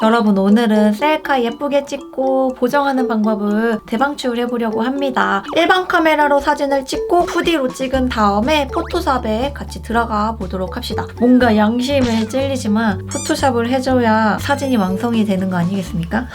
여러분, 오늘은 셀카 예쁘게 찍고 보정하는 방법을 대방출을 해보려고 합니다. 일반 카메라로 사진을 찍고 2D로 찍은 다음에 포토샵에 같이 들어가 보도록 합시다. 뭔가 양심에 찔리지만 포토샵을 해줘야 사진이 완성이 되는 거 아니겠습니까?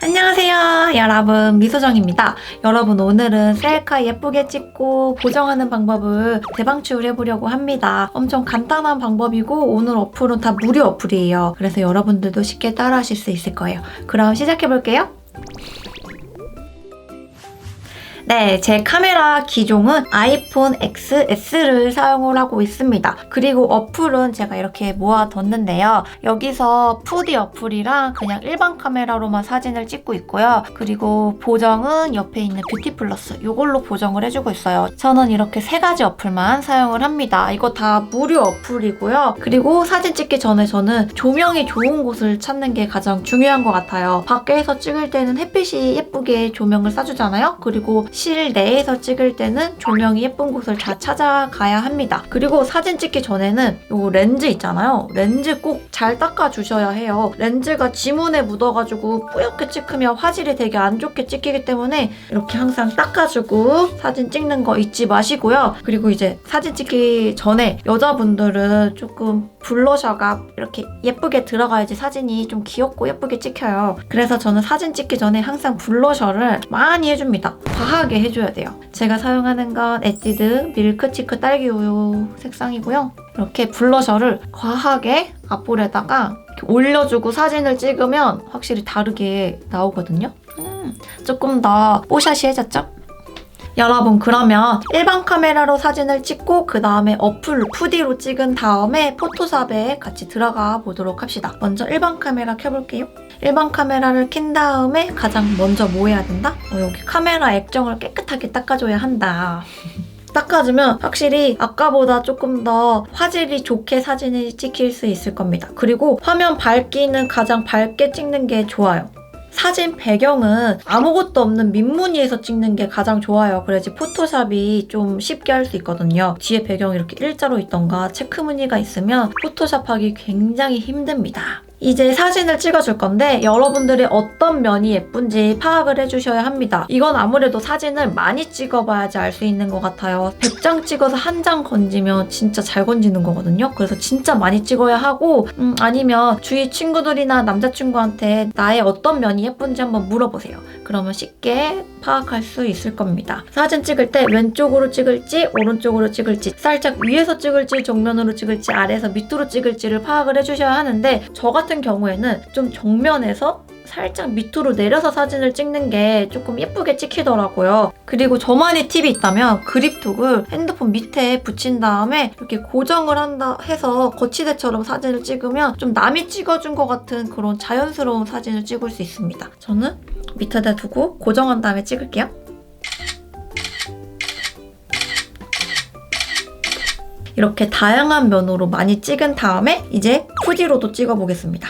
안녕하세요 여러분, 미소정입니다. 여러분, 오늘은 셀카 예쁘게 찍고 보정하는 방법을 대방출을 해보려고 합니다. 엄청 간단한 방법이고 오늘 어플은 다 무료 어플이에요. 그래서 여러분들도 쉽게 따라하실 수 있을 거예요. 그럼 시작해볼게요. 네, 제 카메라 기종은 아이폰 XS를 사용을 하고 있습니다. 그리고 어플은 제가 이렇게 모아뒀는데요. 여기서 2D 어플이랑 그냥 일반 카메라로만 사진을 찍고 있고요. 그리고 보정은 옆에 있는 뷰티 플러스 이걸로 보정을 해주고 있어요. 저는 이렇게 3가지 어플만 사용을 합니다. 이거 다 무료 어플이고요. 그리고 사진 찍기 전에 저는 조명이 좋은 곳을 찾는 게 가장 중요한 것 같아요. 밖에서 찍을 때는 햇빛이 예쁘게 조명을 쏴주잖아요. 그리고 실내에서 찍을 때는 조명이 예쁜 곳을 다 찾아가야 합니다. 그리고 사진 찍기 전에는 요 렌즈 있잖아요. 렌즈 꼭 잘 닦아주셔야 해요. 렌즈가 지문에 묻어가지고 뿌옇게 찍으면 화질이 되게 안 좋게 찍히기 때문에 이렇게 항상 닦아주고 사진 찍는 거 잊지 마시고요. 그리고 이제 사진 찍기 전에 여자분들은 조금 블러셔가 이렇게 예쁘게 들어가야지 사진이 좀 귀엽고 예쁘게 찍혀요. 그래서 저는 사진 찍기 전에 항상 블러셔를 많이 해줍니다. 과하게 해줘야 돼요. 제가 사용하는 건 에뛰드 밀크치크 딸기우유 색상이고요. 이렇게 블러셔를 과하게 앞볼에다가 이렇게 올려주고 사진을 찍으면 확실히 다르게 나오거든요. 조금 더 뽀샤시해졌죠? 여러분, 그러면 일반 카메라로 사진을 찍고 그 다음에 어플 2D로 찍은 다음에 포토샵에 같이 들어가 보도록 합시다. 먼저 일반 카메라 켜볼게요. 일반 카메라를 킨 다음에 가장 먼저 뭐 해야 된다? 여기 카메라 액정을 깨끗하게 닦아줘야 한다. 닦아주면 확실히 아까보다 조금 더 화질이 좋게 사진이 찍힐 수 있을 겁니다. 그리고 화면 밝기는 가장 밝게 찍는 게 좋아요. 사진 배경은 아무것도 없는 민무늬에서 찍는 게 가장 좋아요. 그래야지 포토샵이 좀 쉽게 할 수 있거든요. 뒤에 배경이 이렇게 일자로 있던가 체크무늬가 있으면 포토샵하기 굉장히 힘듭니다. 이제 사진을 찍어줄 건데 여러분들의 어떤 면이 예쁜지 파악을 해주셔야 합니다. 이건 아무래도 사진을 많이 찍어봐야지 알 수 있는 것 같아요. 100장 찍어서 1장 건지면 진짜 잘 건지는 거거든요. 그래서 진짜 많이 찍어야 하고 아니면 주위 친구들이나 남자친구한테 나의 어떤 면이 예쁜지 한번 물어보세요. 그러면 쉽게 파악할 수 있을 겁니다. 사진 찍을 때 왼쪽으로 찍을지 오른쪽으로 찍을지 살짝 위에서 찍을지 정면으로 찍을지 아래에서 밑으로 찍을지를 파악을 해주셔야 하는데 저 같은 경우에는 좀 정면에서 살짝 밑으로 내려서 사진을 찍는 게 조금 예쁘게 찍히더라고요. 그리고 저만의 팁이 있다면 그립톡을 핸드폰 밑에 붙인 다음에 이렇게 고정을 한다 해서 거치대처럼 사진을 찍으면 좀 남이 찍어준 것 같은 그런 자연스러운 사진을 찍을 수 있습니다. 저는 밑에다 두고 고정한 다음에 찍을게요. 이렇게 다양한 면으로 많이 찍은 다음에 이제 2D로도 찍어보겠습니다.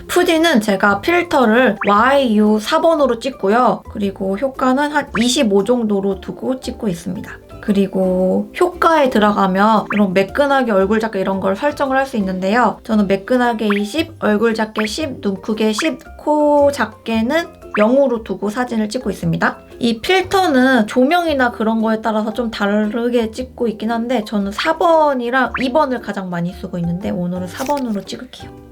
2D는 제가 필터를 YU 4번으로 찍고요. 그리고 효과는 한 25 정도로 두고 찍고 있습니다. 그리고 효과에 들어가면 이런 매끈하게 얼굴 작게 이런 걸 설정을 할 수 있는데요. 저는 매끈하게 20, 얼굴 작게 10, 눈 크게 10, 코 작게는 0으로 두고 사진을 찍고 있습니다. 이 필터는 조명이나 그런 거에 따라서 좀 다르게 찍고 있긴 한데 저는 4번이랑 2번을 가장 많이 쓰고 있는데 오늘은 4번으로 찍을게요.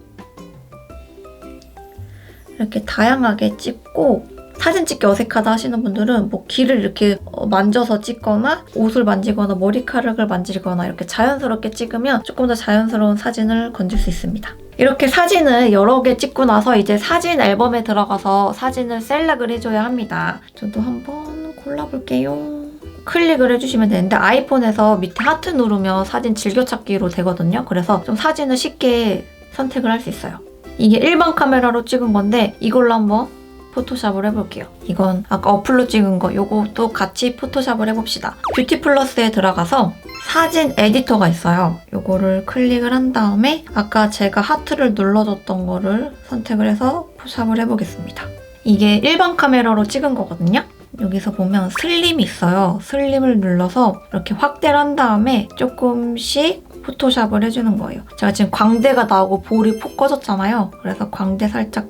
이렇게 다양하게 찍고 사진 찍기 어색하다 하시는 분들은 뭐 귀를 이렇게 만져서 찍거나 옷을 만지거나 머리카락을 만지거나 이렇게 자연스럽게 찍으면 조금 더 자연스러운 사진을 건질 수 있습니다. 이렇게 사진을 여러 개 찍고 나서 이제 사진 앨범에 들어가서 사진을 셀렉을 해줘야 합니다. 저도 한번 골라볼게요. 클릭을 해주시면 되는데 아이폰에서 밑에 하트 누르면 사진 즐겨찾기로 되거든요. 그래서 좀 사진을 쉽게 선택을 할 수 있어요. 이게 일반 카메라로 찍은 건데 이걸로 한번 포토샵을 해볼게요. 이건 아까 어플로 찍은 거 요것도 같이 포토샵을 해봅시다. 뷰티 플러스에 들어가서 사진 에디터가 있어요. 요거를 클릭을 한 다음에 아까 제가 하트를 눌러줬던 거를 선택을 해서 포샵을 해보겠습니다. 이게 일반 카메라로 찍은 거거든요. 여기서 보면 슬림이 있어요. 슬림을 눌러서 이렇게 확대를 한 다음에 조금씩 포토샵을 해주는 거예요. 제가 지금 광대가 나오고 볼이 폭 꺼졌잖아요. 그래서 광대 살짝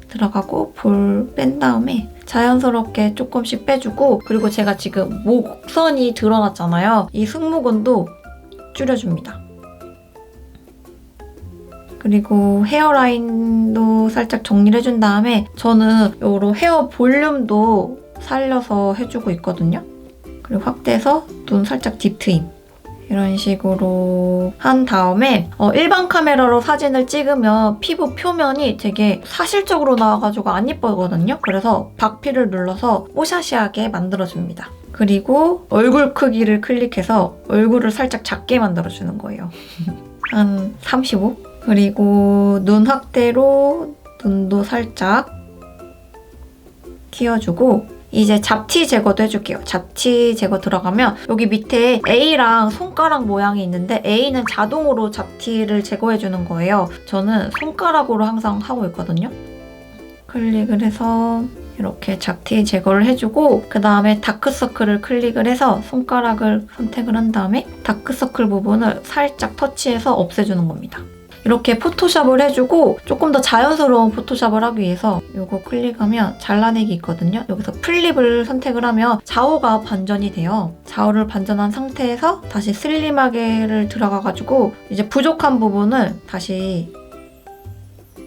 들어가고 볼 뺀 다음에 자연스럽게 조금씩 빼주고, 그리고 제가 지금 목선이 드러났잖아요. 이 승모근도 줄여줍니다. 그리고 헤어라인도 살짝 정리를 해준 다음에 저는 요로 헤어 볼륨도 살려서 해주고 있거든요. 그리고 확대해서 눈 살짝 딥트임. 이런 식으로 한 다음에 일반 카메라로 사진을 찍으면 피부 표면이 되게 사실적으로 나와가지고 안 예쁘거든요. 그래서 박피를 눌러서 뽀샤시하게 만들어줍니다. 그리고 얼굴 크기를 클릭해서 얼굴을 살짝 작게 만들어주는 거예요. 한 35? 그리고 눈 확대로 눈도 살짝 키워주고, 이제 잡티 제거도 해줄게요. 잡티 제거 들어가면 여기 밑에 A랑 손가락 모양이 있는데 A는 자동으로 잡티를 제거해주는 거예요. 저는 손가락으로 항상 하고 있거든요. 클릭을 해서 이렇게 잡티 제거를 해주고, 그 다음에 다크서클을 클릭을 해서 손가락을 선택을 한 다음에 다크서클 부분을 살짝 터치해서 없애주는 겁니다. 이렇게 포토샵을 해주고, 조금 더 자연스러운 포토샵을 하기 위해서 이거 클릭하면 잘라내기 있거든요. 여기서 플립을 선택을 하면 좌우가 반전이 돼요. 좌우를 반전한 상태에서 다시 슬림하게를 들어가가지고 이제 부족한 부분을 다시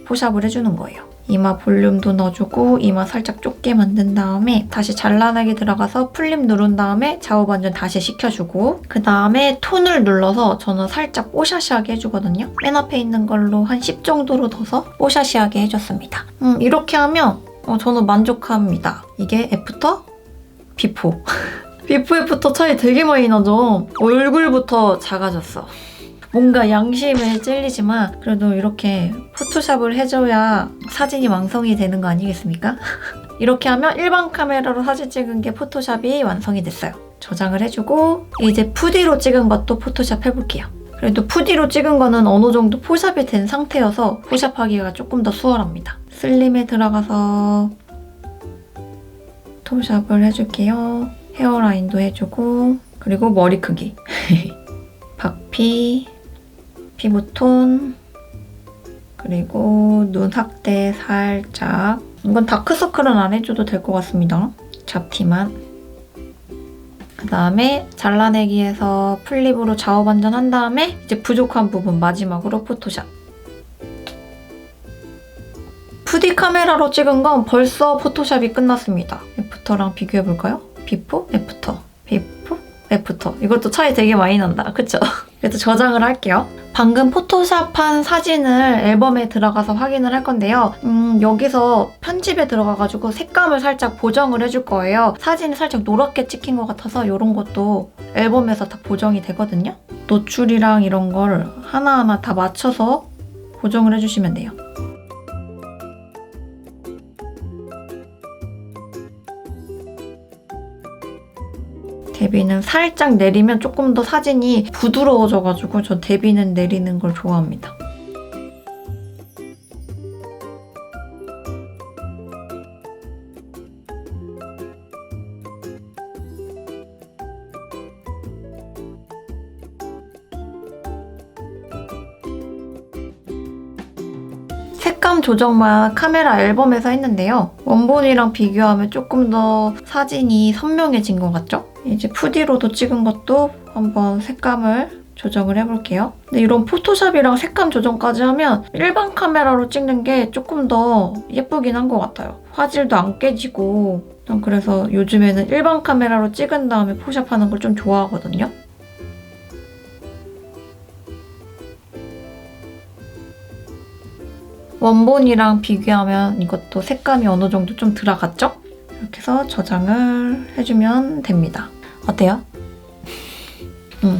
포샵을 해주는 거예요. 이마 볼륨도 넣어주고 이마 살짝 좁게 만든 다음에 다시 잘라내기 들어가서 플립 누른 다음에 좌우 반전 다시 시켜주고, 그 다음에 톤을 눌러서 저는 살짝 뽀샤시하게 해주거든요. 맨 앞에 있는 걸로 한 10 정도로 둬서 뽀샤시하게 해줬습니다. 이렇게 하면 저는 만족합니다. 이게 애프터, 비포. 비포 애프터 차이 되게 많이 나죠? 얼굴부터 작아졌어. 뭔가 양심에 찔리지만 그래도 이렇게 포토샵을 해줘야 사진이 완성이 되는 거 아니겠습니까? 이렇게 하면 일반 카메라로 사진 찍은 게 포토샵이 완성이 됐어요. 저장을 해주고 이제 2D로 찍은 것도 포토샵 해볼게요. 그래도 2D로 찍은 거는 어느 정도 포샵이 된 상태여서 포샵하기가 조금 더 수월합니다. 슬림에 들어가서 포토샵을 해줄게요. 헤어라인도 해주고, 그리고 머리 크기, 박피, 피부톤, 그리고 눈 확대 살짝. 이건 다크서클은 안 해줘도 될 것 같습니다. 잡티만. 그 다음에 잘라내기에서 플립으로 좌우 반전한 다음에 이제 부족한 부분 마지막으로 포토샵. 2D 카메라로 찍은 건 벌써 포토샵이 끝났습니다. 애프터랑 비교해볼까요? 비포, 애프터, 비포, 애프터. 이것도 차이 되게 많이 난다. 그쵸? 그래도 저장을 할게요. 방금 포토샵한 사진을 앨범에 들어가서 확인을 할 건데요. 여기서 편집에 들어가가지고 색감을 살짝 보정을 해줄 거예요. 사진이 살짝 노랗게 찍힌 것 같아서 이런 것도 앨범에서 다 보정이 되거든요. 노출이랑 이런 걸 하나하나 다 맞춰서 보정을 해주시면 돼요. 대비는 살짝 내리면 조금 더 사진이 부드러워져가지고 저 대비는 내리는 걸 좋아합니다. 색감 조정만 카메라 앨범에서 했는데요. 원본이랑 비교하면 조금 더 사진이 선명해진 것 같죠? 이제 2D로도 찍은 것도 한번 색감을 조정을 해볼게요. 근데 이런 포토샵이랑 색감 조정까지 하면 일반 카메라로 찍는 게 조금 더 예쁘긴 한 것 같아요. 화질도 안 깨지고. 전 그래서 요즘에는 일반 카메라로 찍은 다음에 포샵하는 걸 좀 좋아하거든요. 원본이랑 비교하면 이것도 색감이 어느 정도 좀 들어갔죠? 이렇게 해서 저장을 해주면 됩니다. 어때요?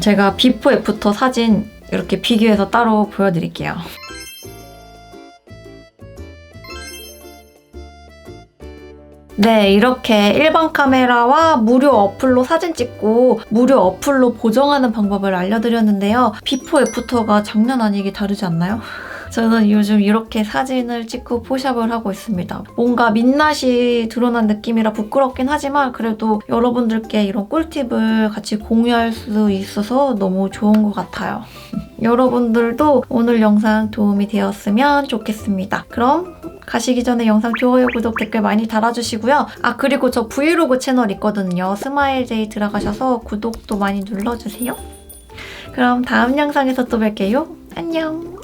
제가 비포 애프터 사진 이렇게 비교해서 따로 보여드릴게요. 네, 이렇게 일반 카메라와 무료 어플로 사진 찍고 무료 어플로 보정하는 방법을 알려드렸는데요. 비포 애프터가 장난 아니게 다르지 않나요? 저는 요즘 이렇게 사진을 찍고 포샵을 하고 있습니다. 뭔가 민낯이 드러난 느낌이라 부끄럽긴 하지만 그래도 여러분들께 이런 꿀팁을 같이 공유할 수 있어서 너무 좋은 것 같아요. 여러분들도 오늘 영상 도움이 되었으면 좋겠습니다. 그럼 가시기 전에 영상 좋아요, 구독, 댓글 많이 달아주시고요. 아, 그리고 저 브이로그 채널 있거든요. 스마일제이 들어가셔서 구독도 많이 눌러주세요. 그럼 다음 영상에서 또 뵐게요. 안녕!